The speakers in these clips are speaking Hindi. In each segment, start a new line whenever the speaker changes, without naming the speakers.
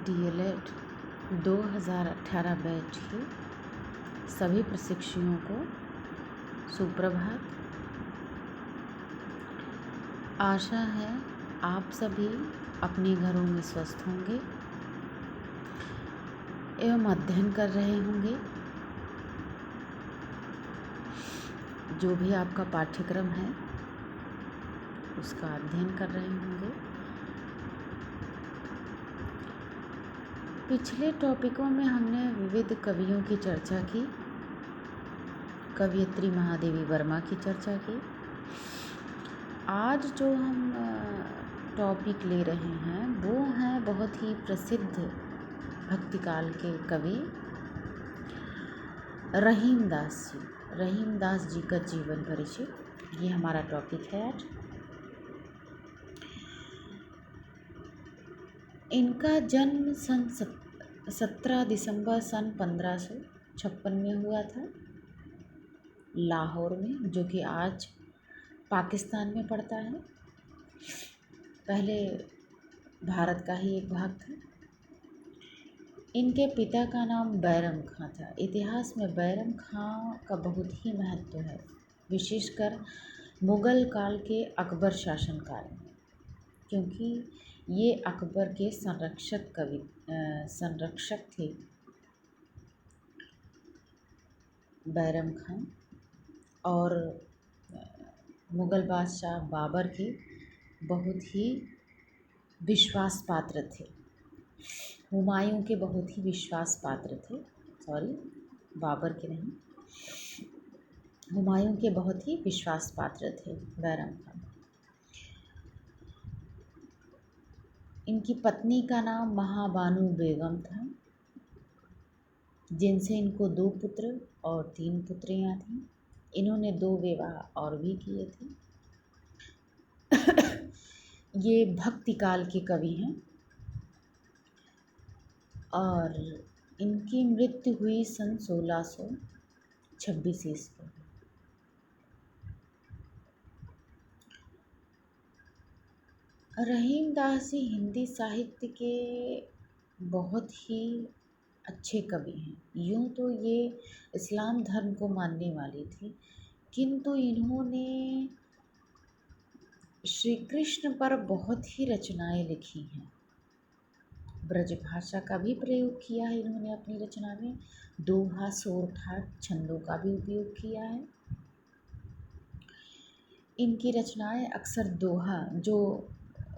DLED 2018 बैच के सभी प्रशिक्षुओं को सुप्रभात। आशा है आप सभी अपने घरों में स्वस्थ होंगे एवं अध्ययन कर रहे होंगे। जो भी आपका पाठ्यक्रम है उसका अध्ययन कर रहे होंगे। पिछले टॉपिकों में हमने विविध कवियों की चर्चा की, कवयित्री महादेवी वर्मा की चर्चा की। आज जो हम टॉपिक ले रहे हैं वो हैं बहुत ही प्रसिद्ध भक्तिकाल के कवि रहीमदास जी। रहीमदास जी का जीवन परिचय, ये हमारा टॉपिक है आज। इनका जन्म सन 17 दिसंबर सन 1556 में हुआ था, लाहौर में, जो कि आज पाकिस्तान में पड़ता है। पहले भारत का ही एक भाग था। इनके पिता का नाम बैरम खां था। इतिहास में बैरम खां का बहुत ही महत्व है, विशेषकर मुग़ल काल के अकबर शासनकाल में, क्योंकि ये अकबर के संरक्षक थे बैरम खां, और मुग़ल बादशाह बाबर के बहुत ही विश्वास पात्र थे। हुमायूं के बहुत ही विश्वास पात्र थे, बाबर के नहीं, हुमायूं के बहुत ही विश्वास पात्र थे बैरम खां। इनकी पत्नी का नाम महाबानू बेगम था, जिनसे इनको 2 पुत्र और 3 पुत्रियां थीं। इन्होंने 2 विवाह और भी किए थे। ये भक्ति काल के कवि हैं और इनकी मृत्यु हुई सन 1626 ईस्वी। रहीमदास जी हिंदी साहित्य के बहुत ही अच्छे कवि हैं। यूँ तो ये इस्लाम धर्म को मानने वाली थी, किंतु इन्होंने श्री कृष्ण पर बहुत ही रचनाएं लिखी हैं। ब्रज भाषा का भी प्रयोग किया है इन्होंने अपनी रचना में। दोहा, सोरठा, छंदों का भी उपयोग किया है। इनकी रचनाएं अक्सर दोहा, जो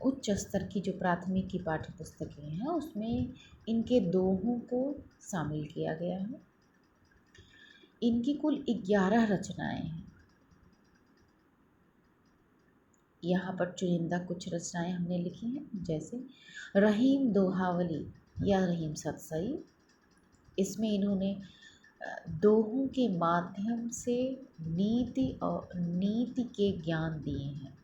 उच्च स्तर की जो प्राथमिक की पाठ्य पुस्तकें हैं उसमें इनके दोहों को शामिल किया गया है। इनकी कुल 11 रचनाएं हैं। यहाँ पर चुनिंदा कुछ रचनाएं हमने लिखी हैं, जैसे रहीम दोहावली या रहीम सतसई। इसमें इन्होंने दोहों के माध्यम से नीति के ज्ञान दिए हैं।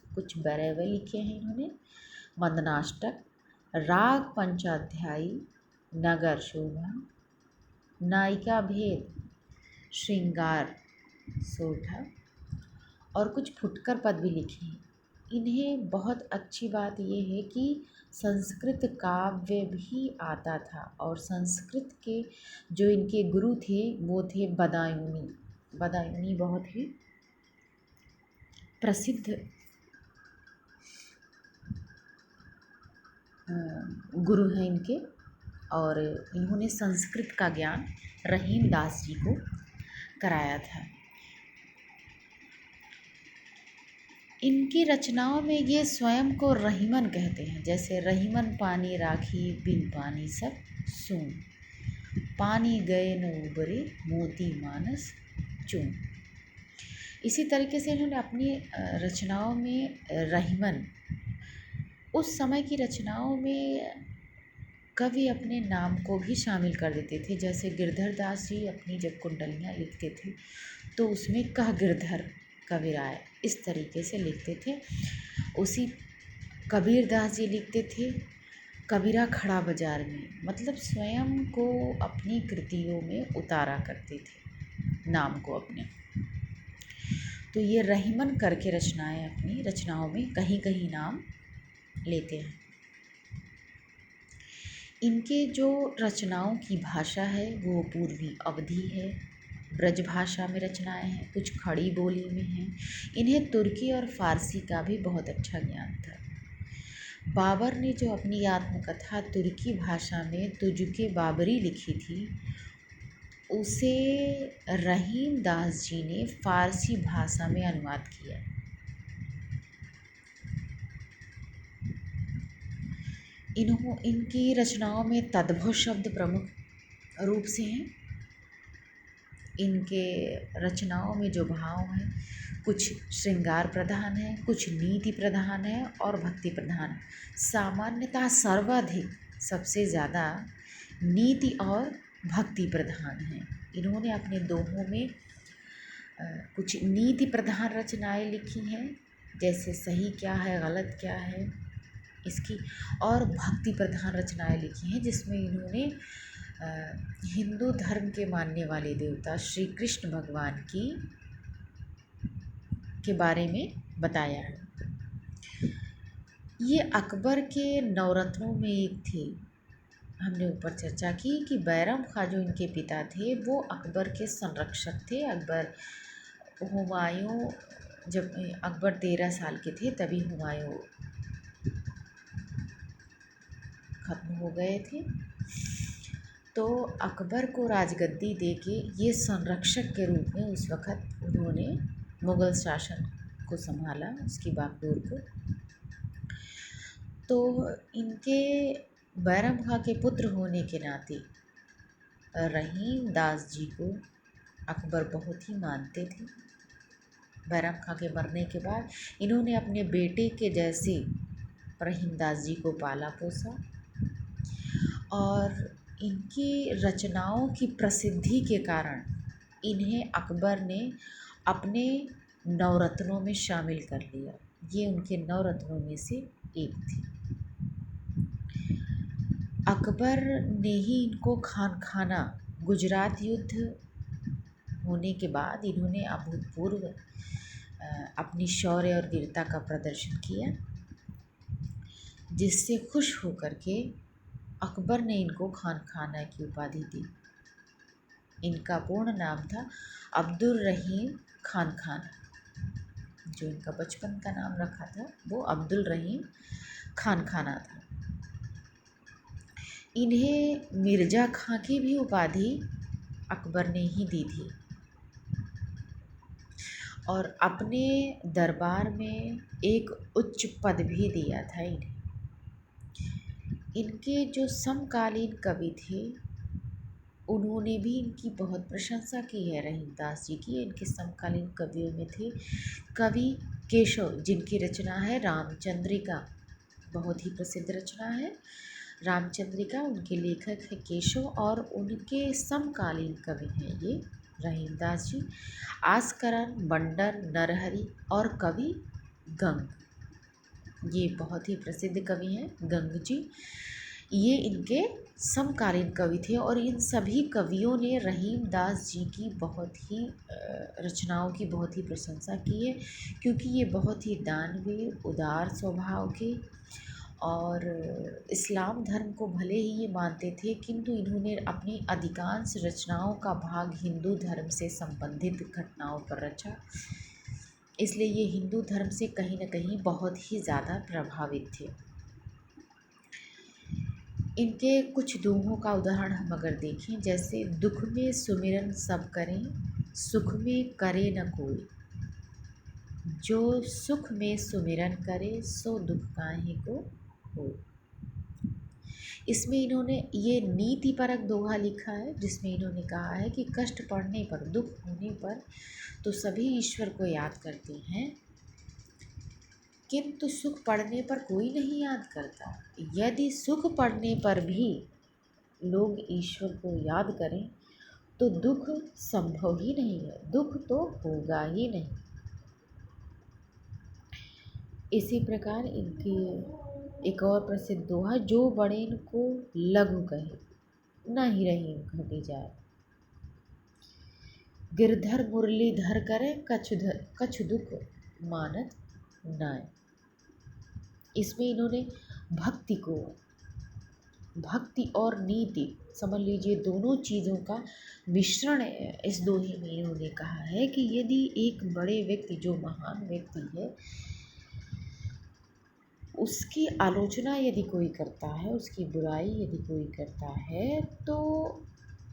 कुछ बैरवे लिखे हैं इन्होंने, मंदनाष्टक, राग पंचाध्यायी, नगर शोभा, नायिका भेद, श्रृंगार सोठा, और कुछ फुटकर पद भी लिखे हैं। इन्हें बहुत अच्छी बात यह है कि संस्कृत काव्य भी आता था, और संस्कृत के जो इनके गुरु थे वो थे बदायूनी। बदायूनी बहुत ही प्रसिद्ध गुरु हैं इनके, और इन्होंने संस्कृत का ज्ञान रहीमदास जी को कराया था। इनकी रचनाओं में ये स्वयं को रहीमन कहते हैं, जैसे रहीमन पानी राखी बिन पानी सब सून, पानी गए न उबरे मोती मानस चून। इसी तरीके से इन्होंने अपनी रचनाओं में रहीमन, उस समय की रचनाओं में कवि अपने नाम को भी शामिल कर देते थे। जैसे गिरधर दास जी अपनी जब कुंडलियाँ लिखते थे तो उसमें कह गिरधर कविराय, इस तरीके से लिखते थे। उसी कबीर दास जी लिखते थे कबीरा खड़ा बाजार में, मतलब स्वयं को अपनी कृतियों में उतारा करते थे, नाम को अपने। तो ये रहीमन करके रचनाएं अपनी रचनाओं में कहीं कहीं नाम लेते हैं। इनके जो रचनाओं की भाषा है वो पूर्वी अवधी है, ब्रज भाषा में रचनाएं हैं, कुछ खड़ी बोली में हैं। इन्हें तुर्की और फारसी का भी बहुत अच्छा ज्ञान था। बाबर ने जो अपनी आत्मकथा तुर्की भाषा में तुजुके बाबरी लिखी थी, उसे रहीम दास जी ने फारसी भाषा में अनुवाद किया। इनकी रचनाओं में तद्भव शब्द प्रमुख रूप से हैं। इनके रचनाओं में जो भाव हैं, कुछ श्रृंगार प्रधान है, कुछ नीति प्रधान है और भक्ति प्रधान। सामान्यतः सर्वाधिक सबसे ज़्यादा नीति और भक्ति प्रधान है। इन्होंने अपने दोहों में कुछ नीति प्रधान रचनाएं लिखी हैं, जैसे सही क्या है गलत क्या है इसकी, और भक्ति प्रधान रचनाएं लिखी हैं जिसमें इन्होंने हिंदू धर्म के मानने वाले देवता श्री कृष्ण भगवान के बारे में बताया है। ये अकबर के नवरत्नों में एक थे। हमने ऊपर चर्चा की कि बैरम खां जो इनके पिता थे वो अकबर के संरक्षक थे। हुमायूं जब अकबर 13 साल के थे तभी हुमायूं खत्म हो गए थे, तो अकबर को राजगद्दी देके ये संरक्षक के रूप में उस वक़्त उन्होंने मुग़ल शासन को संभाला, उसकी बागडोर को। तो इनके बैरम खां के पुत्र होने के नाते रहीम दास जी को अकबर बहुत ही मानते थे। बैरम खां के मरने के बाद इन्होंने अपने बेटे के जैसे रहीम दास जी को पाला पोसा, और इनकी रचनाओं की प्रसिद्धि के कारण इन्हें अकबर ने अपने नवरत्नों में शामिल कर लिया। ये उनके नवरत्नों में से एक थी। अकबर ने ही इनको खानखाना, गुजरात युद्ध होने के बाद इन्होंने अभूतपूर्व अपनी शौर्य और वीरता का प्रदर्शन किया, जिससे खुश होकर के अकबर ने इनको खानखाना की उपाधि दी। इनका पूर्ण नाम था अब्दुल रहीम खानखाना। जो इनका बचपन का नाम रखा था वो अब्दुल रहीम खानखाना था। इन्हें मिर्ज़ा खां की भी उपाधि अकबर ने ही दी थी, और अपने दरबार में एक उच्च पद भी दिया था इन्हें। इनके जो समकालीन कवि थे उन्होंने भी इनकी बहुत प्रशंसा की है, रहीम दास जी की। इनके समकालीन कवियों में थे कवि केशव, जिनकी रचना है रामचंद्रिका, बहुत ही प्रसिद्ध रचना है रामचंद्रिका। उनके लेखक है केशव, और उनके समकालीन कवि हैं ये रहीम दास जी। आस्करण, बंडर, नरहरि और कवि गंग, ये बहुत ही प्रसिद्ध कवि हैं गंग जी। ये इनके समकालीन कवि थे, और इन सभी कवियों ने रहीम दास जी की बहुत ही रचनाओं की बहुत ही प्रशंसा की है, क्योंकि ये बहुत ही दानवीर, उदार स्वभाव के, और इस्लाम धर्म को भले ही ये मानते थे, किंतु इन्होंने अपनी अधिकांश रचनाओं का भाग हिंदू धर्म से संबंधित घटनाओं पर रचा, इसलिए ये हिंदू धर्म से कहीं न कहीं बहुत ही ज़्यादा प्रभावित थे। इनके कुछ दोहों का उदाहरण हम अगर देखें, जैसे दुख में सुमिरन सब करें, सुख में करे न कोई, जो सुख में सुमिरन करे सो दुख काहे को हो। इसमें इन्होंने ये नीतिपरक दोहा लिखा है, जिसमें इन्होंने कहा है कि कष्ट पड़ने पर, दुख होने पर तो सभी ईश्वर को याद करते हैं, किंतु सुख पड़ने पर कोई नहीं याद करता। यदि सुख पड़ने पर भी लोग ईश्वर को याद करें तो दुख संभव ही नहीं है, दुख तो होगा ही नहीं। इसी प्रकार इनकी एक और प्रसिद्ध दोहा, जो बड़ेन को लघु कहे न ही रहीम घटी जाए, गिरधर मुरलीधर करे कछु दुख मानत नाय। इसमें इन्होंने भक्ति को भक्ति और नीति, समझ लीजिए दोनों चीज़ों का मिश्रण इस दोहे में इन्होंने कहा है कि यदि एक बड़े व्यक्ति, जो महान व्यक्ति है, उसकी आलोचना यदि कोई करता है, उसकी बुराई यदि कोई करता है, तो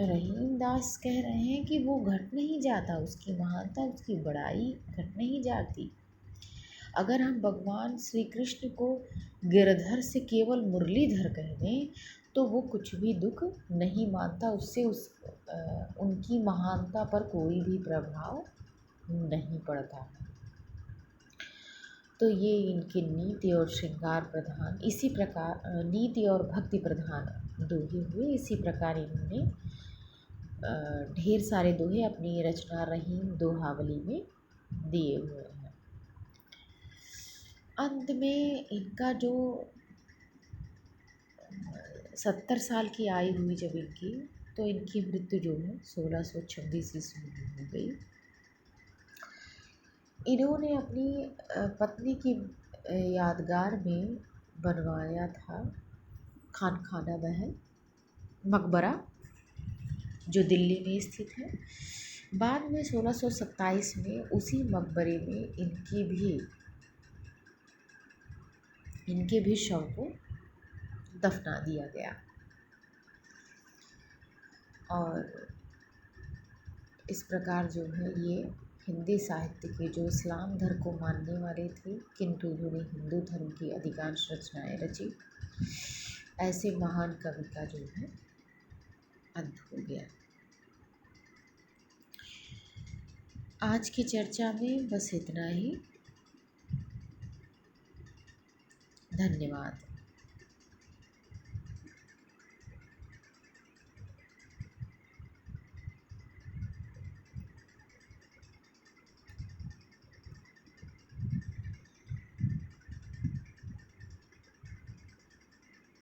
रहीम दास कह रहे हैं कि वो घट नहीं जाता, उसकी महानता, उसकी बड़ाई घट नहीं जाती। अगर हम भगवान श्री कृष्ण को गिरधर से केवल मुरलीधर कह दें तो वो कुछ भी दुख नहीं मानता, उससे उनकी महानता पर कोई भी प्रभाव नहीं पड़ता। तो ये इनके नीति और श्रृंगार प्रधान, इसी प्रकार नीति और भक्ति प्रधान दोहे हुए। इसी प्रकार इन्होंने ढेर सारे दोहे अपनी रचना रहीम दोहावली में दिए हुए हैं। अंत में इनका जो 70 साल की आयु हुई जब इनकी, तो इनकी मृत्यु जो है 1626 ईस्वी में हो गई। इन्होंने अपनी पत्नी की यादगार में बनवाया था खानखाना महल, मकबरा, जो दिल्ली में स्थित है। बाद में 1627 में उसी मकबरे में इनके भी शव को दफना दिया गया। और इस प्रकार जो है ये हिंदी साहित्य के, जो इस्लाम धर्म को मानने वाले थे किंतु उन्होंने हिंदू धर्म की अधिकांश रचनाएं रची, ऐसे महान कवि का जो है अंत हो गया। आज की चर्चा में बस इतना ही। धन्यवाद।